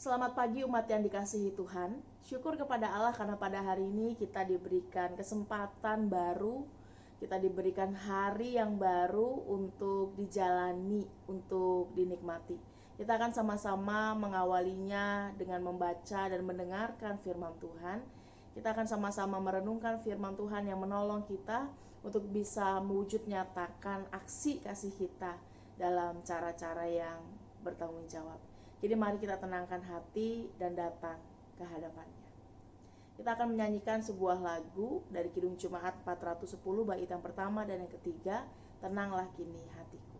Selamat pagi umat yang dikasihi Tuhan. Syukur kepada Allah karena pada hari ini kita diberikan kesempatan baru, kita diberikan hari yang baru untuk dijalani, untuk dinikmati. Kita akan sama-sama mengawalinya dengan membaca dan mendengarkan firman Tuhan. Kita akan sama-sama merenungkan firman Tuhan yang menolong kita untuk bisa mewujud nyatakan aksi kasih kita dalam cara-cara yang bertanggung jawab. Jadi mari kita tenangkan hati dan datang ke hadapannya. Kita akan menyanyikan sebuah lagu dari Kidung Jemaat 410 bait yang pertama dan yang ketiga, Tenanglah Kini Hatiku.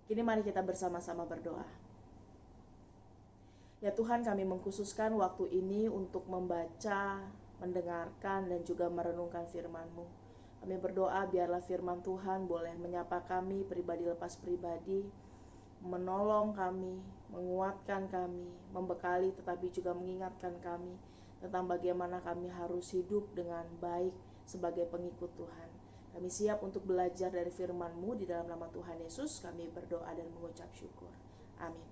Kini mari kita bersama-sama berdoa. Ya Tuhan, kami mengkhususkan waktu ini untuk membaca, mendengarkan, dan juga merenungkan firman-Mu. Kami berdoa biarlah firman Tuhan boleh menyapa kami pribadi lepas pribadi, menolong kami, menguatkan kami, membekali tetapi juga mengingatkan kami tentang bagaimana kami harus hidup dengan baik sebagai pengikut Tuhan. Kami siap untuk belajar dari firman-Mu. Di dalam nama Tuhan Yesus kami berdoa dan mengucap syukur. Amin.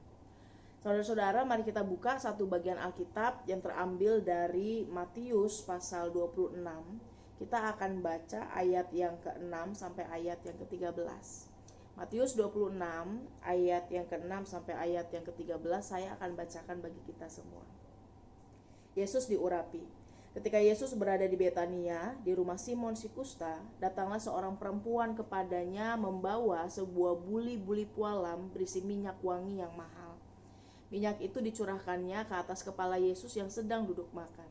Saudara-saudara, mari kita buka satu bagian Alkitab yang terambil dari Matius pasal 26. Kita akan baca ayat yang ke-6 sampai ayat yang ke-13. Matius 26 ayat yang ke-6 sampai ayat yang ke-13 saya akan bacakan bagi kita semua. Yesus diurapi. Ketika Yesus berada di Betania, di rumah Simon si Kusta, datanglah seorang perempuan kepadanya membawa sebuah buli-buli pualam berisi minyak wangi yang mahal. Minyak itu dicurahkannya ke atas kepala Yesus yang sedang duduk makan.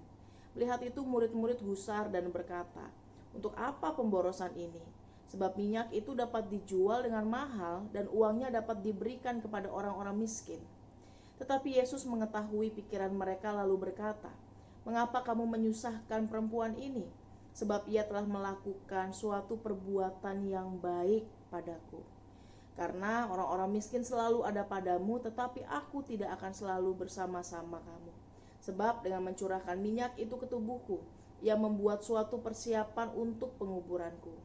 Melihat itu murid-murid gusar dan berkata, "Untuk apa pemborosan ini? Sebab minyak itu dapat dijual dengan mahal dan uangnya dapat diberikan kepada orang-orang miskin." Tetapi Yesus mengetahui pikiran mereka lalu berkata, "Mengapa kamu menyusahkan perempuan ini? Sebab ia telah melakukan suatu perbuatan yang baik padaku. Karena orang-orang miskin selalu ada padamu, tetapi aku tidak akan selalu bersama-sama kamu. Sebab dengan mencurahkan minyak itu ke tubuhku, ia membuat suatu persiapan untuk penguburanku.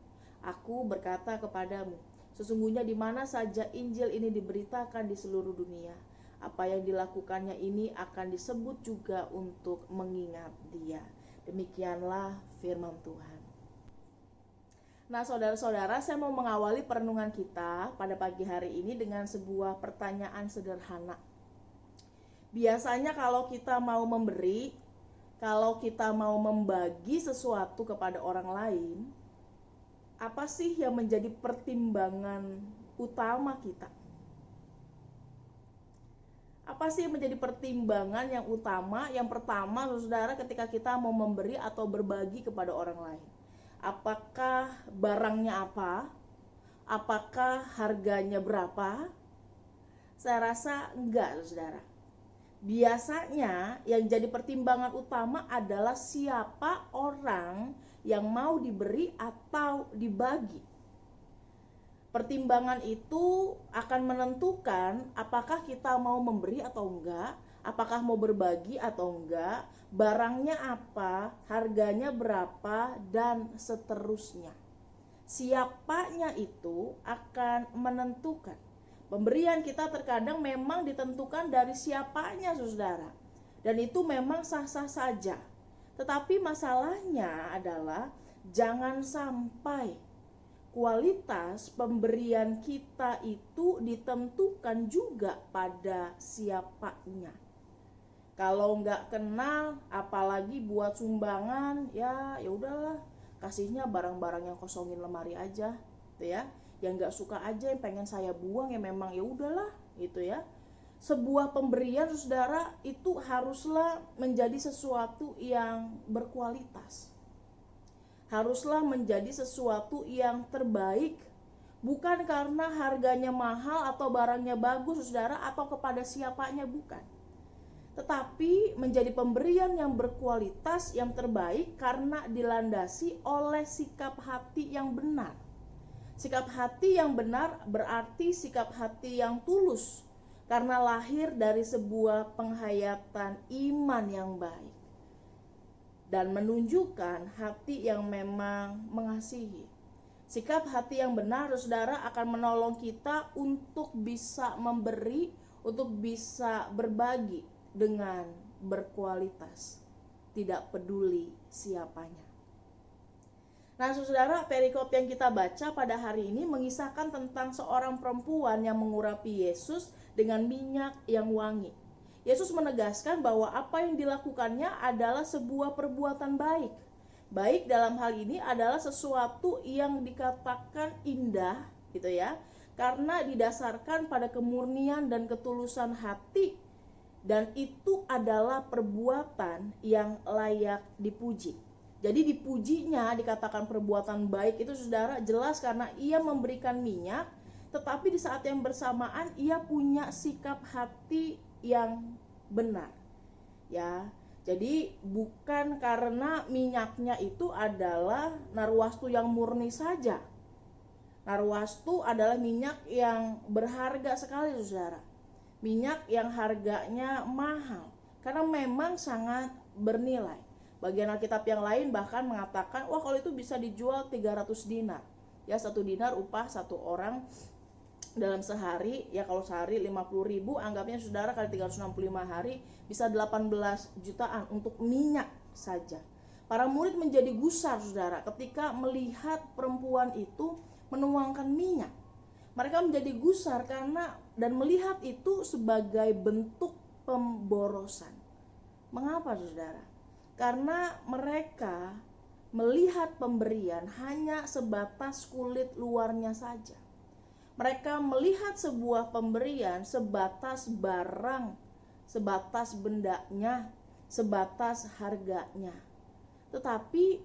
Aku berkata kepadamu, sesungguhnya di mana saja Injil ini diberitakan di seluruh dunia, apa yang dilakukannya ini akan disebut juga untuk mengingat dia." Demikianlah firman Tuhan. Nah, saudara-saudara, saya mau mengawali perenungan kita pada pagi hari ini dengan sebuah pertanyaan sederhana. Biasanya kalau kita mau memberi, kalau kita mau membagi sesuatu kepada orang lain, apa sih yang menjadi pertimbangan utama kita? Apa sih yang menjadi pertimbangan yang utama? Yang pertama, saudara, ketika kita mau memberi atau berbagi kepada orang lain, apakah barangnya apa? Apakah harganya berapa? Saya rasa enggak, saudara. Biasanya yang jadi pertimbangan utama adalah siapa orang yang mau diberi atau dibagi. Pertimbangan itu akan menentukan apakah kita mau memberi atau enggak, apakah mau berbagi atau enggak, barangnya apa, harganya berapa, dan seterusnya. Siapanya itu akan menentukan. Pemberian kita terkadang memang ditentukan dari siapanya, saudara. Dan itu memang sah-sah saja. Tetapi masalahnya adalah jangan sampai kualitas pemberian kita itu ditentukan juga pada siapanya. Kalau nggak kenal, apalagi buat sumbangan, ya udahlah, kasihnya barang-barang yang kosongin lemari aja, gitu ya. Yang nggak suka aja, yang pengen saya buang, ya memang ya udahlah, gitu ya. Sebuah pemberian, saudara, itu haruslah menjadi sesuatu yang berkualitas. Haruslah menjadi sesuatu yang terbaik, bukan karena harganya mahal atau barangnya bagus, saudara, atau kepada siapanya, bukan. Tetapi menjadi pemberian yang berkualitas, yang terbaik karena dilandasi oleh sikap hati yang benar. Sikap hati yang benar berarti sikap hati yang tulus, karena lahir dari sebuah penghayatan iman yang baik dan menunjukkan hati yang memang mengasihi. Sikap hati yang benar, saudara, akan menolong kita untuk bisa memberi, untuk bisa berbagi dengan berkualitas, tidak peduli siapanya. Nah, saudara, perikop yang kita baca pada hari ini mengisahkan tentang seorang perempuan yang mengurapi Yesus dengan minyak yang wangi. Yesus menegaskan bahwa apa yang dilakukannya adalah sebuah perbuatan baik. Baik dalam hal ini adalah sesuatu yang dikatakan indah, gitu ya, karena didasarkan pada kemurnian dan ketulusan hati, dan itu adalah perbuatan yang layak dipuji. Jadi dipujinya dikatakan perbuatan baik itu, saudara, jelas karena ia memberikan minyak, tetapi di saat yang bersamaan ia punya sikap hati yang benar. Ya, Jadi bukan karena minyaknya itu adalah narwastu yang murni saja. Narwastu adalah minyak yang berharga sekali, saudara. Minyak yang harganya mahal karena memang sangat bernilai. Bagian Alkitab yang lain bahkan mengatakan, wah kalau itu bisa dijual 300 dinar. Ya, 1 dinar upah satu orang dalam sehari. Ya kalau sehari 50.000, anggapnya saudara kali 365 hari bisa 18 jutaan untuk minyak saja. Para murid menjadi gusar, saudara, ketika melihat perempuan itu menuangkan minyak. Mereka menjadi gusar karena dan melihat itu sebagai bentuk pemborosan. Mengapa, saudara? Karena mereka melihat pemberian hanya sebatas kulit luarnya saja. Mereka melihat sebuah pemberian sebatas barang, sebatas bendanya, sebatas harganya. Tetapi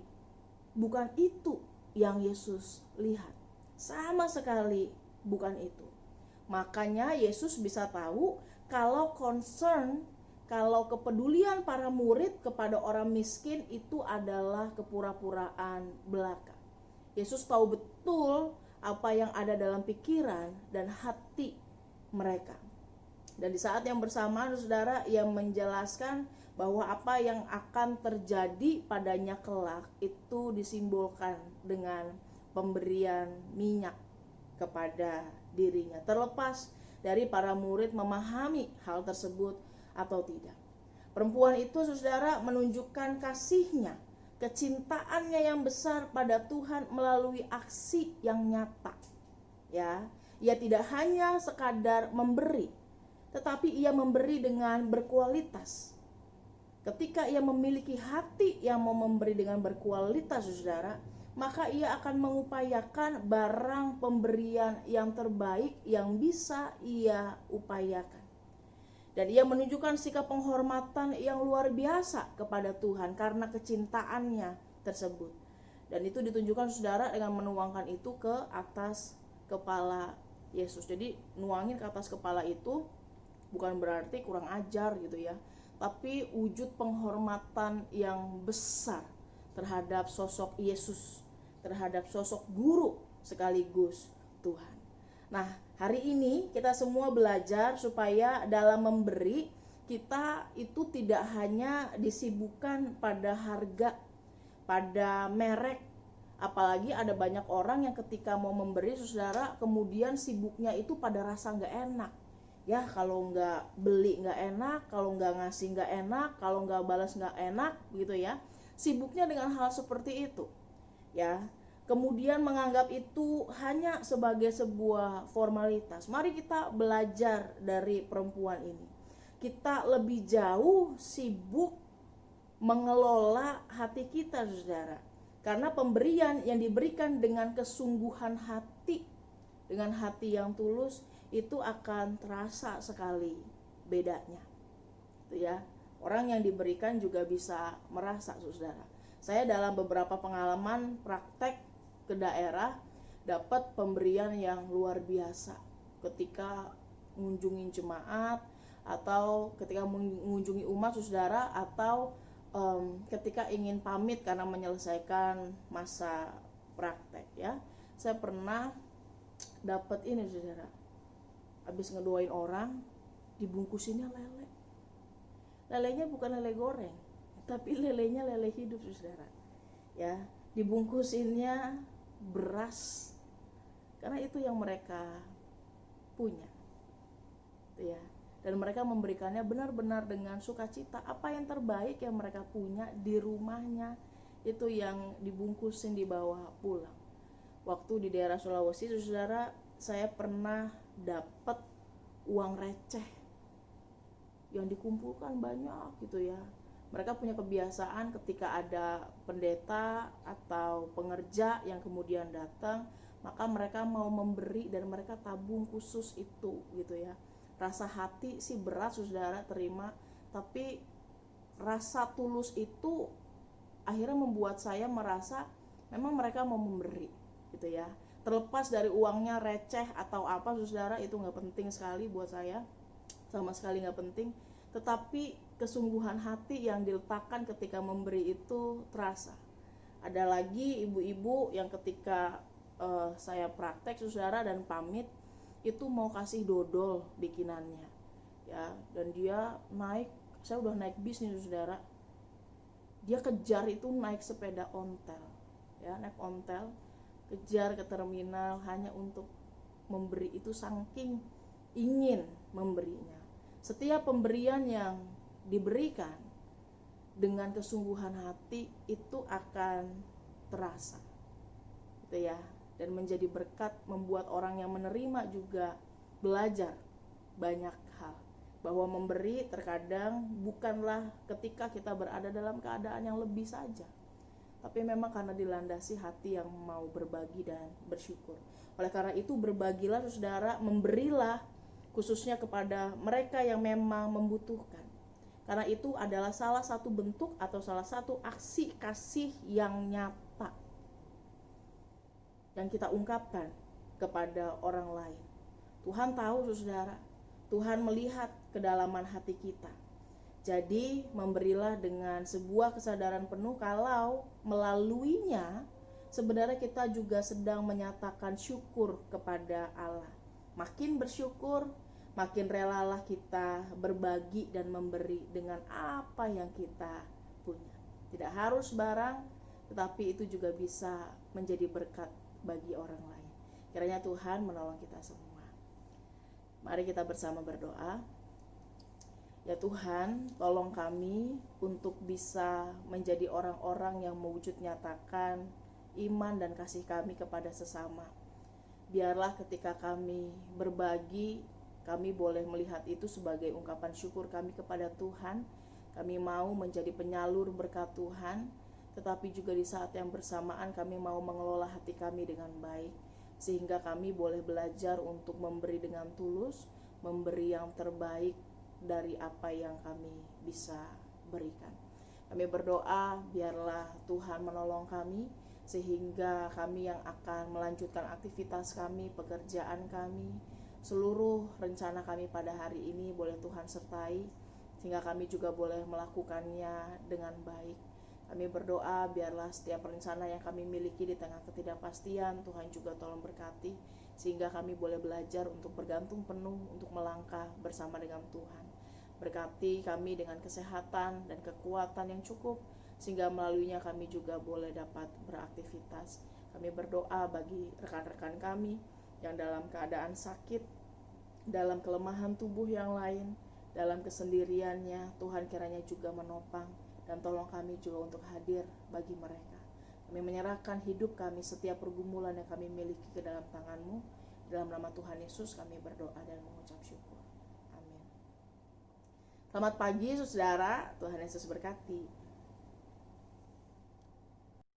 bukan itu yang Yesus lihat. Sama sekali bukan itu. Makanya Yesus bisa tahu kalau kalau kepedulian para murid kepada orang miskin itu adalah kepura-puraan belaka. Yesus tahu betul apa yang ada dalam pikiran dan hati mereka. Dan di saat yang bersamaan, saudara, ia menjelaskan bahwa apa yang akan terjadi padanya kelak itu disimbolkan dengan pemberian minyak kepada dirinya, terlepas dari para murid memahami hal tersebut atau tidak. Perempuan itu, saudara, menunjukkan kasihnya, kecintaannya yang besar pada Tuhan melalui aksi yang nyata. Ya, ia tidak hanya sekadar memberi, tetapi ia memberi dengan berkualitas. Ketika ia memiliki hati yang mau memberi dengan berkualitas, saudara, maka ia akan mengupayakan barang pemberian yang terbaik yang bisa ia upayakan. Dan ia menunjukkan sikap penghormatan yang luar biasa kepada Tuhan karena kecintaannya tersebut. Dan itu ditunjukkan, saudara, dengan menuangkan itu ke atas kepala Yesus. Jadi nuangin ke atas kepala itu bukan berarti kurang ajar gitu ya, tapi wujud penghormatan yang besar terhadap sosok Yesus, terhadap sosok guru sekaligus Tuhan. Nah, hari ini kita semua belajar supaya dalam memberi kita itu tidak hanya disibukkan pada harga, pada merek. Apalagi ada banyak orang yang ketika mau memberi, saudara, kemudian sibuknya itu pada rasa gak enak. Ya, kalau nggak beli nggak enak, kalau nggak ngasih nggak enak, kalau nggak balas nggak enak, gitu ya. Sibuknya dengan hal seperti itu, ya. Kemudian menganggap itu hanya sebagai sebuah formalitas. Mari kita belajar dari perempuan ini. Kita lebih jauh sibuk mengelola hati kita, saudara. Karena pemberian yang diberikan dengan kesungguhan hati, dengan hati yang tulus, itu akan terasa sekali bedanya. Itu ya. Orang yang diberikan juga bisa merasa, saudara. Saya dalam beberapa pengalaman praktek ke daerah dapat pemberian yang luar biasa ketika mengunjungi jemaat atau ketika mengunjungi umat, saudara, atau ketika ingin pamit karena menyelesaikan masa praktek ya. Saya pernah dapat ini, saudara, habis ngedoain orang dibungkusinnya lele. Lelenya bukan lele goreng, tapi lelenya lele hidup, saudara. Ya, dibungkusinnya beras karena itu yang mereka punya. Ya. Dan mereka memberikannya benar-benar dengan sukacita. Apa yang terbaik yang mereka punya di rumahnya itu yang dibungkusin dibawa pulang. Waktu di daerah Sulawesi, saudara, saya pernah dapat uang receh yang dikumpulkan banyak gitu ya. Mereka punya kebiasaan ketika ada pendeta atau pengerja yang kemudian datang, maka mereka mau memberi dan mereka tabung khusus itu gitu ya. Rasa hati sih berat, saudara, terima, tapi rasa tulus itu akhirnya membuat saya merasa memang mereka mau memberi gitu ya. Terlepas dari uangnya receh atau apa, saudara, itu nggak penting sekali buat saya, sama sekali nggak penting. Tetapi kesungguhan hati yang diletakkan ketika memberi itu terasa. Ada lagi ibu-ibu yang ketika saya praktek saudara dan pamit itu mau kasih dodol bikinannya ya, dan dia naik, saya udah naik bis nih saudara, dia kejar itu naik sepeda ontel ya, naik ontel kejar ke terminal hanya untuk memberi itu, saking ingin memberinya. Setiap pemberian yang diberikan dengan kesungguhan hati itu akan terasa gitu ya, dan menjadi berkat, membuat orang yang menerima juga belajar banyak hal, bahwa memberi terkadang bukanlah ketika kita berada dalam keadaan yang lebih saja, tapi memang karena dilandasi hati yang mau berbagi dan bersyukur. Oleh karena itu berbagilah saudara, memberilah khususnya kepada mereka yang memang membutuhkan. Karena itu adalah salah satu bentuk atau salah satu aksi kasih yang nyata yang kita ungkapkan kepada orang lain. Tuhan tahu saudara, Tuhan melihat kedalaman hati kita. Jadi memberilah dengan sebuah kesadaran penuh kalau melaluinya sebenarnya kita juga sedang menyatakan syukur kepada Allah. Makin bersyukur, makin relalah kita berbagi dan memberi dengan apa yang kita punya. Tidak harus barang, tetapi itu juga bisa menjadi berkat bagi orang lain. Kiranya Tuhan menolong kita semua. Mari kita bersama berdoa. Ya Tuhan, tolong kami untuk bisa menjadi orang-orang yang mewujud nyatakan iman dan kasih kami kepada sesama. Biarlah ketika kami berbagi, kami boleh melihat itu sebagai ungkapan syukur kami kepada Tuhan. Kami mau menjadi penyalur berkat Tuhan, tetapi juga di saat yang bersamaan kami mau mengelola hati kami dengan baik, sehingga kami boleh belajar untuk memberi dengan tulus, memberi yang terbaik dari apa yang kami bisa berikan. Kami berdoa biarlah Tuhan menolong kami, sehingga kami yang akan melanjutkan aktivitas kami, pekerjaan kami, seluruh rencana kami pada hari ini boleh Tuhan sertai, sehingga kami juga boleh melakukannya dengan baik. Kami berdoa biarlah setiap rencana yang kami miliki di tengah ketidakpastian, Tuhan juga tolong berkati, sehingga kami boleh belajar untuk bergantung penuh, untuk melangkah bersama dengan Tuhan. Berkati kami dengan kesehatan dan kekuatan yang cukup, sehingga melaluinya kami juga boleh dapat beraktivitas. Kami berdoa bagi rekan-rekan kami yang dalam keadaan sakit, dalam kelemahan tubuh yang lain, dalam kesendiriannya, Tuhan kiranya juga menopang, dan tolong kami juga untuk hadir bagi mereka. Kami menyerahkan hidup kami, setiap pergumulan yang kami miliki ke dalam tangan-Mu. Dalam nama Tuhan Yesus kami berdoa dan mengucap syukur. Amin. Selamat pagi saudara, Tuhan Yesus berkati.